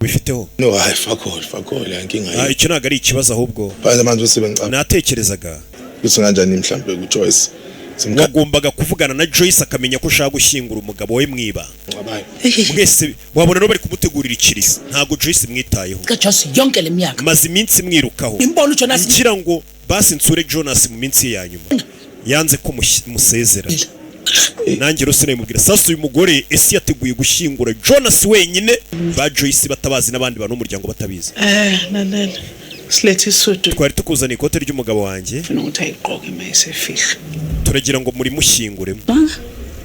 bifiteho no fuck all yankinga icyo naga ari ikibazo ahubwo baza manje usebenza natekerezaga gusa nganjani mhlambe ku Joyce wagombaga kuvugana na Joyce akamenya ko ushaka gushyingura umugabo we mwiba mwese wabona no bari kumutegurira ikirisa ntago Joyce mwitayeho Joyce yonke lemyaka maze iminsi mwirukaho imbona Jonas ngira ngo basi nsure Jonas mu minsi ya nyuma yanze ko musezera nanjye rusine mubwira sasa uyu mugore esi yateguye gushyingura Jonas wenyine ba Joyce batabazi n'abandi bantu umuryango batabizi nanene Sleti sutu twari tukuzana ikote ry'umugabo wanjye nuta iqoke mayise fihle turagira ngo muri mushyingure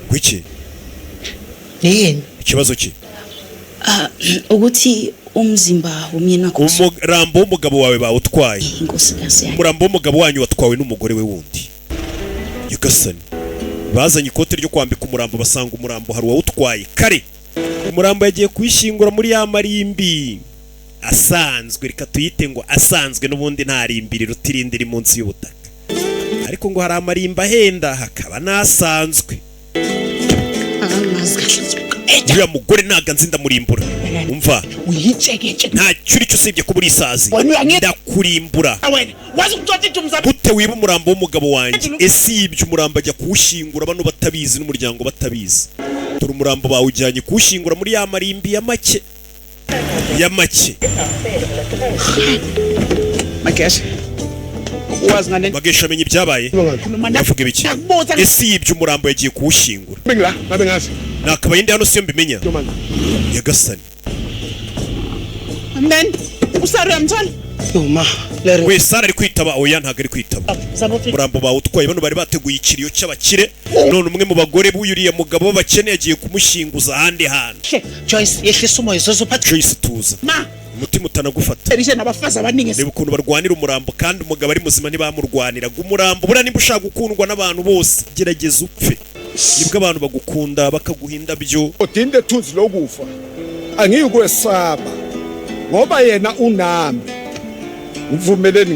kwiki yini ikibazo ki ukuthi umzimba wumyena ko umurambo w'umugabo wawe bawutwaye ingosikazi umurambo w'umugabo wanyu watwawe n'umugore we wundi Yugasani bazanye ikote ryo kwambika umurambo basanga umurambo hari wawutwaye kare umurambo yagiye kuyishingura muri ya marimbi asanzwe reka tuyite ngo asanzwe n'ubundi nta rimbiri rutirindira munsi y'ubutaka ariko ngo hari amarimba ahenda hakaba nasanzwe uriya mugore ntaga nzi ndamurimbura umva uyicekece nta cyuri cyo usibye kuba uri isazi ndakurimbura wazi kutotita umzabi gute wiba umurambo w'umugabo wanjye ese ibyo umurambo ajya kuwushingura bano batabizi n'umuryango batabizi dore umurambo bawujyanye kuwushingura muri ya marimbi ya make Magesha wazingane Magesha menye ibyabaye bavuga ibiki ese ibyo umurambo yagiye kuwushingura bingla ngabe ngazi nakabaye ndi hano siyo mbimenya Yagasani then usari yamthana noma we Sara ari kwitaba oya ntago ari kwitaba umurambo bawutwaye bano bari bateguye ikiriyo cy'abakire none umwe mu bagore buyuriye mugabo bakene yagiye kumushinguza ahandi hantu Joyce yehlisa umoya zozophatha Joyce tuza umutima utanagufata erishe nabafazi abaningi reba ukuntu barwanira umurambo kandi umugabo ari muzima ntibamurwaniraga umurambo bura nimba ushaka gukundwa n'abantu bose gerageza upfe nibwo abantu bagukunda bakaguhinda byo udinde thunzi lokufa angiyukwesaba ngoba yena unami uvumeleni